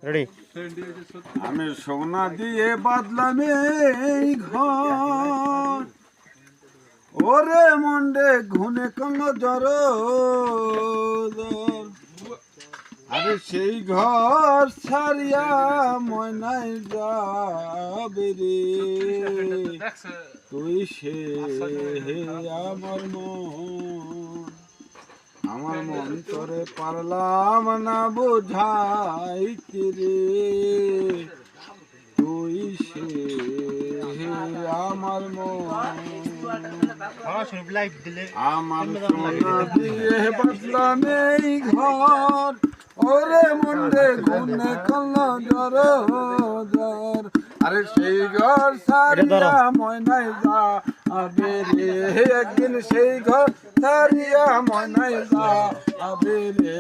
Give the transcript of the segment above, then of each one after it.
Ready. আমি সোনা দিয়ে বাদলাম এই ঘর, ওরে মন্ডে ঘুনে কঙ্গ জর, আরে সেই ঘর ছাড়িয়া ময়নাই যাবে রে, তুই সে আমার মন তোরে পারলাম না বোঝাইতে রে, তুই সে আমার আমার সোনা দিয়ে বাঁচলাম এই ঘর, ওরে মন্ডে গুনে কল্লা জর জর, আরে সেই ঘর সারিয়া ময়নাই যাবে রে, একদিন সেই ঘর সারিয়া ময়নাই যাবে রে,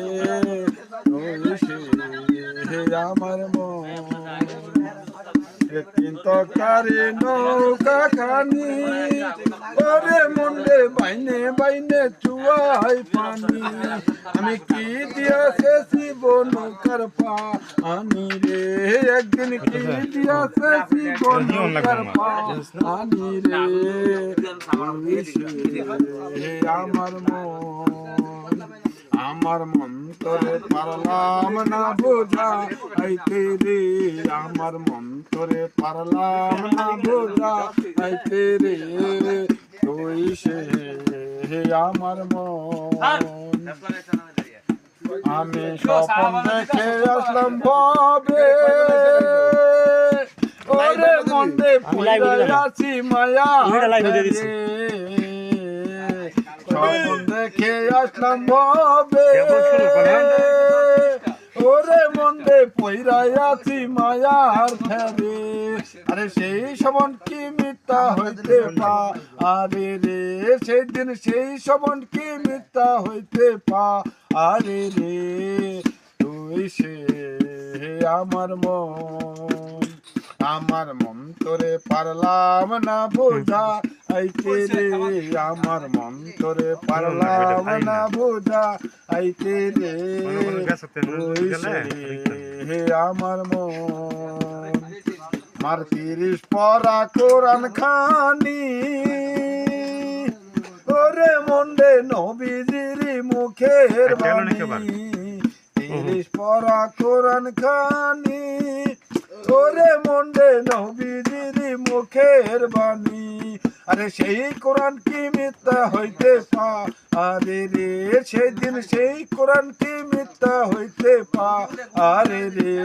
তুই সে আমার তিন তরকারি নৌকা খানি, ওরে মন্ডে বাইনে বাইনে চুয়াই পানি, আমি কি দিয়েছি নৌকার পানি রে, একদিন কি দিয়েছি নৌকার পানি রে, আমার মন তোরে পারলাম না বোঝাইতে রে, আমার মন তোরে পারলাম না বোঝাইতে রে, তুই সে আমার মন। আমি স্বপ্ন দেখে আসলাম ভবে, ওরে মন্দে আছি মায়া স্বপ্ন দেখে আসলাম ভবে, ওরে মন্দে পইরাই আছি মায়ার ফেরে, আরে সেই সবন কি মিথ্যা হইতে পারে রে, সেই দিন সেই সবন কি মিথ্যা হইতে পারে রে, তুই সে আমার মন তোরে পারলাম না বোঝাইতে রে, আমার মন তোরে পারলাম না বোঝাইতে রে, তুই সে আমার মন। মার 30 পরা কোরআন খানি, ওরে মন্ডে নবীজির মুখের বাণী, 30 পরা কোরআন খানি, ওরে মন্ডে নবীজির মুখের বাণী, আরে সেই কোরআন কি মিথ্যা হইতে পারে রে, সেই দিন সেই কোরআন কি মিথ্যা হইতে পারে রে।